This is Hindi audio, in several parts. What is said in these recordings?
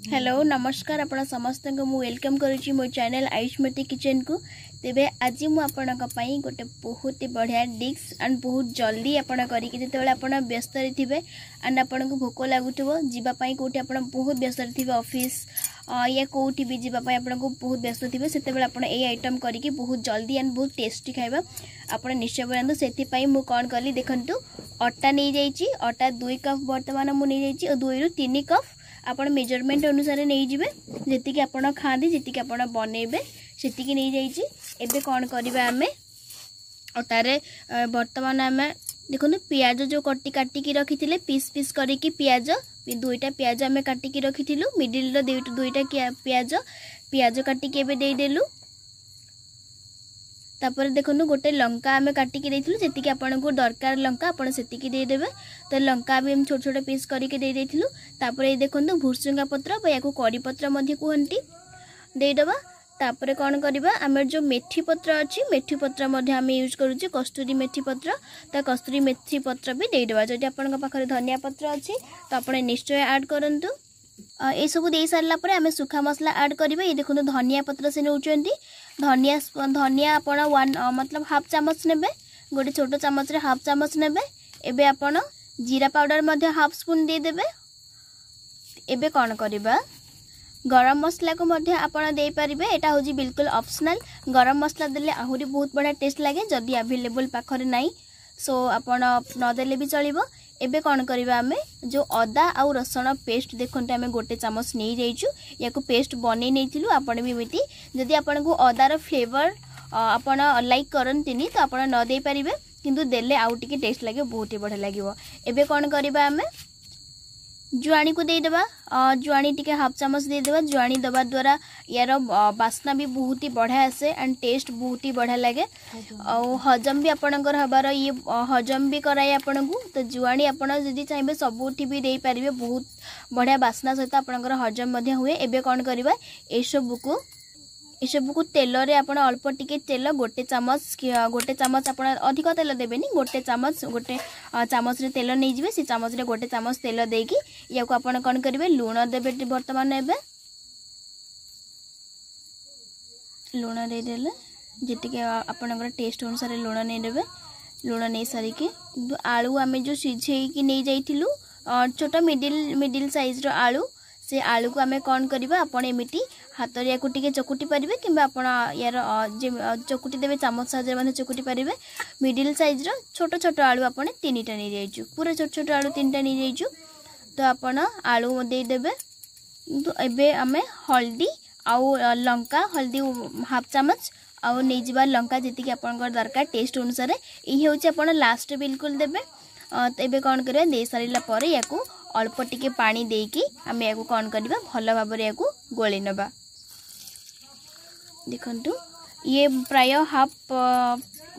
हेलो नमस्कार आपण समस्त को मु वेलकम करुच्ची मो चैनल आयुष्मती किचन को। तेबे आज मु आपनक पई गोटे बहुत बढ़िया डिश एंड बहुत जल्दी आपण करिक जेतेबेले आपण व्यस्त थे एंड आपण को भोक लगुव जीवाई कौटी आप बहुत व्यस्त थे ऑफिस या कौटी भी जीवाई आपण को बहुत व्यस्त थे से आप आइटम करके बहुत जल्दी एंड बहुत टेस्टी खाइबा आप निश्चय बनातु। से मु कौन कली देखंतु अटा नहीं जाइए अटा 2 कप बर्तमान मुझे 2 ରୁ 3 कप आपण मेजरमेंट अनुसार नहीं जिबे जेतिकी आपण खाँदी जेतिकी आपण बनेबे सेतिकी नहीं जाइए। एबे कौन करबा आमे अटारे वर्तमान आमे देखो पियाज जो कटी काटिकी रखी पीस पीस करिकी पियाज 2टा पियाज आमे काटिकी रखी मिडिल रो 2टा पियाज पियाज काटिकी एबे दे देलु। तापर देखो गोटे लंका आमे काटिकी देथिलु जेतिकी आपन को दरकार लंका आपण सेतिकी दे देबे। तो लंका भी हम छोट छोट पीस करके दे देथिलु। तापर ए देखो भुरसुंगा पत्र या को करी पत्र मध्ये कहंती दे दबा। तापर कौन करबा आमे जो मेथी पत्र अछि मेथी पत्र मध्ये आमे यूज करूची कस्तूरी मेथी पत्र। तो कस्तूरी मेथी पत्र भी दे दबा। जदि आपन पाखरे धनिया पत्र अछि तो आपण निश्चय ऐड करंतु। ए सब दे सारला परे आमे सुखा मसला ऐड करबे। ये देखो धनिया पत्र से नउचंती धनिया आपण 1 मतलब हाफ चामच नेबे गोटे छोटो चामच रे हाफ चामच नेबे। एबे आपण जीरा पाउडर मध्ये हाफ स्पून दे देबे। एबे कौन करबा गरम मसला को मध्ये आपण दे परिबे। एटा होजी बिल्कुल ऑप्शनल। गरम मसला देले आहुरी बहुत बड़ा टेस्ट लागे जदि अवेलेबल पाखरे नाही सो आपण न देले भी चलिबो। एबे कौन करबा आमे जो अदा आउ रसुण पेस्ट देखंते आमे गोटे चामच नहीं जाइछु या को पेस्ट बनै नैथिलु। आपण भी मिति जदि आपण को अदार फ्लेवर आपण लाइक करंतिनी तो आपण न दे परिबे किंतु देले आउ टिके टेस्ट लागे बहुत ही बढ़िया लागिवो। एबे कौन करबा आमे जुआनी को दे देबा। जुआनी टिके हाफ चामच दे देबा। जुआनी दबा द्वारा यार बास्ना भी बहुत ही बढ़िया आसे एंड टेस्ट बहुत ही बढ़िया लगे और हजम भी आपणकर हबार ये हजम भी कराए आपन को। तो जुआनी आपण जदि चाहिए सबुठी भी दे पारिबे बहुत बढ़िया बास्ना सहित आपणकर हजम मध्ये हुए। एबे कौन करबा ए सब को तेल रे आपण अल्प टिके तेल गोटे चामच आपण अधिक तेल देबेनी गोटे चामच रे तेल नहीं जिवे। से चामच रे गोटे चामच तेल देकी या को आपण कोन करिवे लूण देबे। वर्तमान एबे लूण दे देले जेतिके आपणकर टेस्ट अनुसार लूण नै देबे। लूण नै सारी के आलू आमे जो सिझेई की नै जाइथिलु छोटा मिडिल साइज रो आलू से आलू को आमे कौन करबा आपण एमिटी हाथ रे को टिके चकुटी परिबे किंबा आपण यार चकुटी देबे चामच साजे माने चकुटी परिबे। मिडिल साइज रो छोट छोट आलू आपण 3टा नै जाइछु पूरा छोट छोट आलू 3टा नै जाइछु। तो आपण आलू दे देबे। तो एबे आमे हल्दी आउ लंका हल्दी हाफ चामच आउ नै जिबा लंका जेति कि आपनकर दरकार टेस्ट अनुसार ई होउछ आपण लास्ट बिल्कुल देबे। एबे कौन करबा दे सारिला परे याकू अल्प टिके पानी देकी आमे याकू कौन करबा भल भाबरे याकू गोली नबा। देखंतु ये प्राय हाफ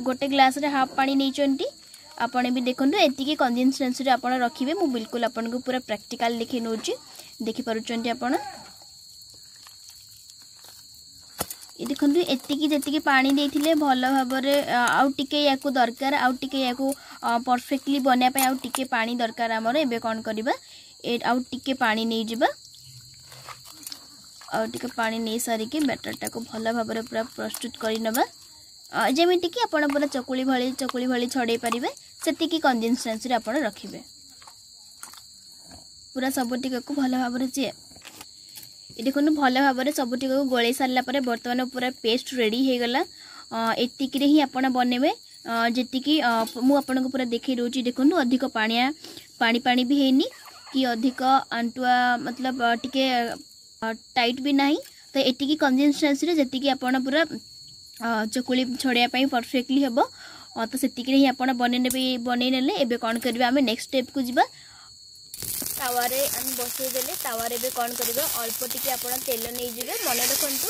गोटे ग्लास रे हाफ पानी नै चंती आपण भी देखंतु एतिकी कंसिस्टेंसी रे आपण रखिबे। मु बिल्कुल आपण को पूरा प्रैक्टिकल देखि नउची देखि पारुचंती आपण ये देखंतु एतिकी जेतिकी पानी देथिले भल भाबरे आउ टिके याकू दरकार आउ टिके याकू परफेक्टली बनिया पे आउ टिके पानी दरकार हमर। एबे कोन करबा ए आउ टिके पानी नै जिबा आउ टिके पानी नै सारी के बैटर टा को भल भाबरे पूरा प्रस्तुत करि नबा जेमिति कि आपण पूरा चकुली भली छडे परिबे सेतिकी कंसिस्टेंसी रे आपण रखिबे। पूरा सब टिके को भल भाबरे जे देखो भल भाव सब टिक गोले सारा पर बर्तमान पूरा पेस्ट रेडी हो गला। एतिक ही आप बनेबे जी मु आपन को पूरा देखी दूची। देखो अधिक पानी भी हैनी कि अधिक आंटुआ मतलब टिके टाइट भी नहीं। तो एतिकी कंसिस्टेंसी रे जेतिकी आपन पूरा चकुली छड़िया पाई परफेक्टली हेबो तो सेतिक ही आप बनै नेले। एबे कौन करबा आमे नेक्स्ट स्टेप को जिबा। तावारे हम बसई देले तावारे भी कौन करबा अल्प टिके आपण तेल नै जिवे। मन रखंतु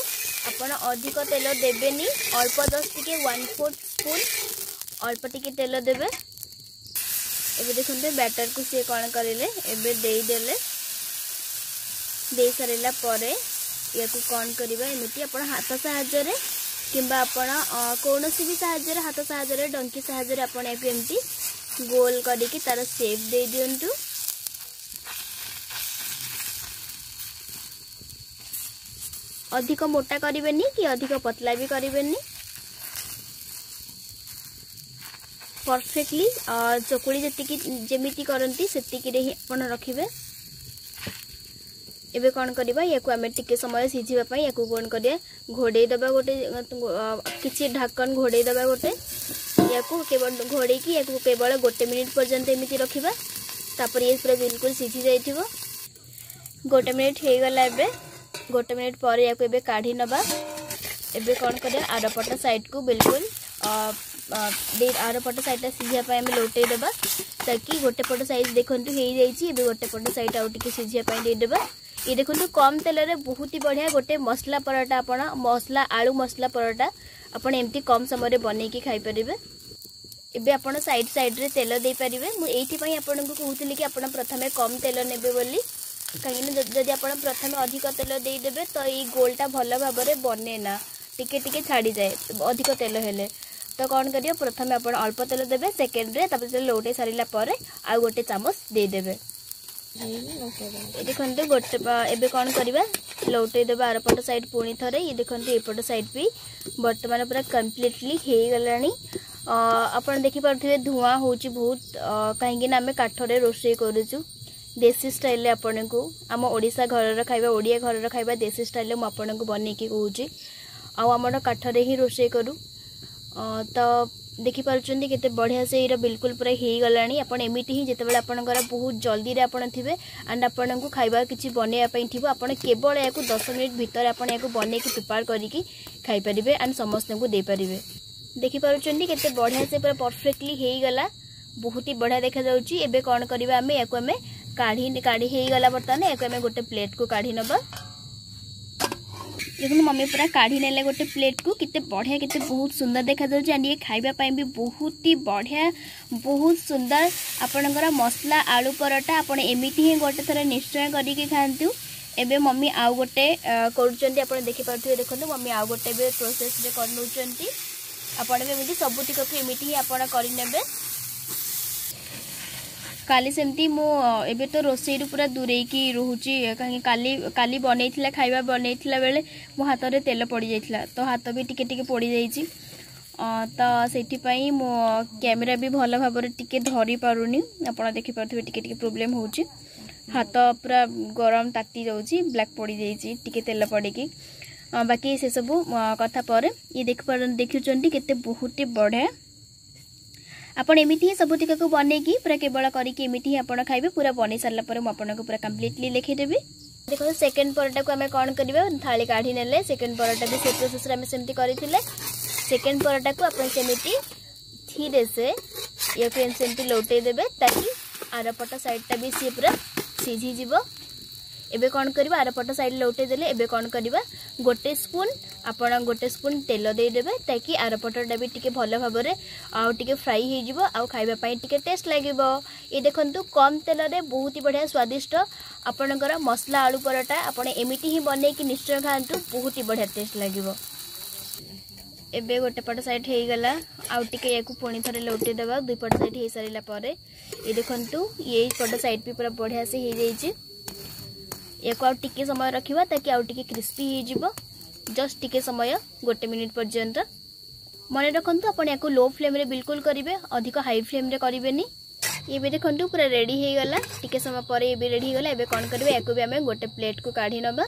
आपण अधिक तेल देबेनी अल्प जस्ट टिके 1/4 स्पून अल्प टिके तेल देबे। एबे देखंतु बैटर को से कौन करिले एबे देई देले दे सारिला परे याकू कौन करबा एमिति आपण हाथ सहायता रे किंबा आपण कोनोसी भी सहायता रे हाथ सहायता रे डंकी सहायता रे आपण याकू एमिति गोल करिके तार शेप दे दियंतु। अधिक मोटा करेंगे कि अधिक पतला भी करेंगे। परफेक्टली चकुड़ी जी जमीती करती से रखिए। एबे कौन करवा या आम टिके समय सीझापी या कौन करिया घोड़े दबा गोटे किसी ढाकन घोड़े दबा गोटे या केवल घोड़े की या केवल गोटे मिनिट पर्यंत एमती रखा। तापर ये पूरा बिल्कुल सीझी जाइथिबो। गोटे मिनिट हो गला। एबे गोटे मिनिट पर या काढ़ी नबा। एबे कौन करिया आरपट साइड को बिल्कुल आरपट साइड सीझापी आम लौटे देबा ताकि गोटे पट साइज देखो हो जाइए। गोटे पट साइड आउ टिके सीझापी देदेबा। ये देखो कम तेल रे बहुत ही बढ़िया गोटे मसला पराटा आपण मसला आलू मसला पराटा आपण एमती कम समय बन के खाई पारे। एबे आपण साइड साइड रे तेल दे पारिबे। मु एठी पई आपण को कहूतली कि आपण प्रथमे कम तेल नेबे बोली कहीं जदि आपण प्रथमे अधिक तेल दे देबे तो ये गोलटा भल भाव में बने ना टिके टिके छाड़ी जाए अधिक तेल हेले। तो कौन करियो प्रथमे आपण अल्प तेल देबे सेकेंड रे तापर लौटे सारिला परे आ गोटे चामच दे देबे। देखो गोटे एबे कौन करवा लौटे देबा आरपट साइड पुणी थे। ये देखो एपट साइड भी बर्तमान पूरा कम्प्लीटली हो गलानी। आपन देखि पारथिबे धुआं होची बहुत कहीं आम काठरे रोषे करूचु देसी स्टाइल आपन को आम ओडिशा घर खाइबा ओडिया घर खाइबा देसी स्टाइल मु आपन को बनेकी कहूची आमर काठरे ही रोषे करू। तो देखि पारुचंदी केते बढ़िया से इरा बिल्कुल पूरा हो गलानी। आपन एमिति ही जेतेबेले आपनकर बहुत जल्दी रे आपन थिबे एंड आपन को खाइबा किछि बनेया पई थिबो आपन केवल याकू 10 मिनिट भीतर आपन याकू बने के प्रिपेयर करिकि खाइ परिबे एंड समस्त को दे परिबे। देखि पारुचंदी केते बढ़िया से पूरा परफेक्टली हो गला बहुत ही बढ़िया देखा जाउची। एबे कोन करबा हमें याकू हमें काढ़ी हो गला बर्तमान याकू हमें गोटे प्लेट को काढ़ी नबा। देखो मम्मी पूरा काढ़ी नेले गोटे प्लेट को कितने बढ़िया कितने बहुत सुंदर देखा जाउची एंड ये खाइबा पई भी बहुत ही बढ़िया बहुत सुंदर आपनकर मसला आलू पराटा आपण एमिति ही गोटे थरे निश्चय करिके खांतु। एबे मम्मी आउ गोटे करूचंती आपण देखि पारथिबे। देखो मम्मी आउ गोटे बे प्रोसेस रे कर नउचंती आपण भी एमिति सब टिक को एमिति ही आपण करि नेबे। काली सेमती मो एबे तो रोसई रु पूरा दूरे की रोहुची कहीं काली बनैथिला खाइबा बनैथिला बेले मो हाथ रे तेल पड़ी जाइथिला तो हाथ भी टिके टिके पड़ी जाइची। तो सेठी पई मो कैमरा भी भल भाव रे टिके धरी पारुनी आपण देखि पारथिबे टिके टिके प्रॉब्लम होची हाथ पूरा गरम ताती जाउची ब्लैक पड़ी जाइची टिके तेल पड़ी की। बाकी से सब कथा पर ये देखुचंती केते बहुत बढ़िया आपण एमिति ही सब टिका को बनेकी पूरा केवल करिकी एमिति ही आपण खाइबे। पूरा बनै सारला पर मु आपन को पूरा कंप्लीटली लिखि देबी। देखो सेकंड पराटा को हमें कौन करबा थाली काढ़ी नेले सेकंड पराटा भी से प्रोसेस रे हमें सेमती करिथिले। सेकंड पराटा को आपण सेमिति धीरे से या फिर सेमती लौटे देबे ताकि आरपट साइडटा भी सी पूरा सीझी जीवो। एबे कौन करबा आरपट साइड लौटे देले एबे कौन करबा गोटे स्पून तेल दे देबे ताकि आरपटटा भी टिके भल भाव रे आउ टिके फ्राई हो जिवो आउ खाइबा पई टिके टेस्ट लागिवो। ये देखंतु कम तेल रे बहुत ही बढ़िया स्वादिष्ट आपनकर मसला आलू पराटा आपण एमिति ही बने कि निश्चय खांतु बहुत ही बढ़िया टेस्ट लागिवो। एबे गोटे पट साइड हो गला आउ टिके याकू पुणी थरे लौटे देबा। दुई पट साइड हो सारिला परे ये देखंतु ये पट साइड भी पूरा बढ़िया से हो जाइए। याकू आउ टिके समय रखिबा ताकि आउ टिके क्रिस्पी हो जिवो जस्ट टिके समय गोटे मिनिट पर्यंत। मन रखंतु आपण याकू लो फ्लेम रे बिल्कुल करिवे अधिक हाई फ्लेम रे करिवेनी। ये भी देखंतु पूरा रेडी हो गला टिके समय पर ये भी रेडी हो गला। एबे कोन करबे याकू भी हमें गोटे प्लेट को काढ़ी नबा।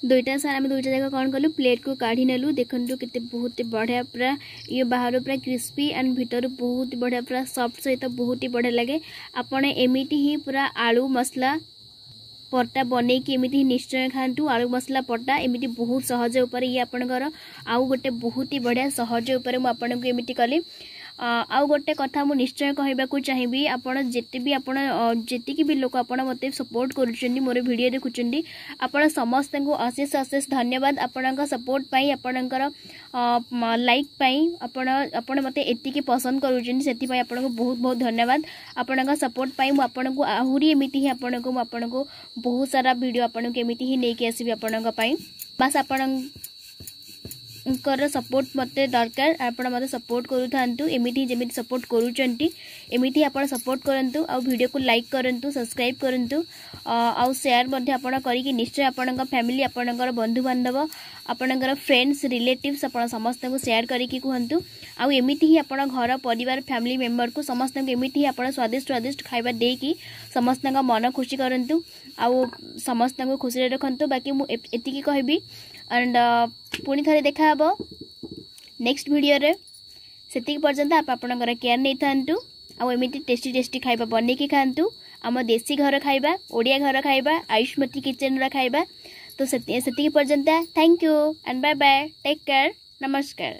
दुईटा सार आम दुईटा जगह कौन कलु प्लेट को काढ़ी नेलु। देखंतु केते बहुत बढ़िया पूरा ये बाहर पूरा क्रिस्पी एंड भीतर बहुत बढ़िया पूरा सॉफ्ट सहित बहुत ही बढ़िया लगे। आपण एमिति ही पूरा आलू मसला परटा बने कि एमिति निश्चय खांतु। आलू मसला परटा एमिति बहुत सहज उपर ये आपनकर आउ गोटे बहुत ही बढ़िया सहज उपर मु आपन को एमिति कली। आउ गोटे कथा मु निश्चय कहबाकू चाहिबी आपण जेते भी आपण जेतिकी भी लोक आपण मते सपोर्ट करूचंदी मोर वीडियो देखुचंदी आपण समस्त को अशेष अशेष धन्यवाद आपणक सपोर्ट पाई आपणकर लाइक पाई आपण मते एतिकी पसंद करूचंदी सेति पाई आपण को बहुत बहुत धन्यवाद। आपणक सपोर्ट पाई मु आपण को आहुरी एमिति ही आपण को बहुत सारा वीडियो आपण को एमिति ही नेकी आसीबी आपणक पाई। बस आपण सपोर्ट मत दरकार आपण मत सपोर्ट करू थांतु एमिति जेमिति सपोर्ट करूचंती एमिति आपण सपोर्ट करंतु आ वीडियो को लाइक करंतु सब्सक्राइब करंतु आ शेयर मध्ये आपण करिकि निश्चय आपणक फैमिली आपणकर बंधु बांधव आपणकर फ्रेंड्स रिलेटिव्स आपण समस्त को शेयर करिकि कहंतु आ एमिति ही आपण घर परिवार फैमिली मेंबर को समस्त को एमिति ही आपण स्वादिष्ट स्वादिष्ट खाइबा देकी समस्त का मन खुशी करंतु आ समस्त को खुशी रखंतु बाकी मु एतिकी कहबी एंड पुणी थे देखा नेक्स्ट वीडियो रे सेतिक पर्यंत आपणकर केयर नहीं थांतु आ एमिति टेस्टी टेस्टी खाइबा बनेकी खांतु आम देसी घर खाइबा ओडिया घर खाइबा आयुष्मती किचन रा खाइबा तो सेतिक पर्यंत thank you and bye bye take care नमस्कार।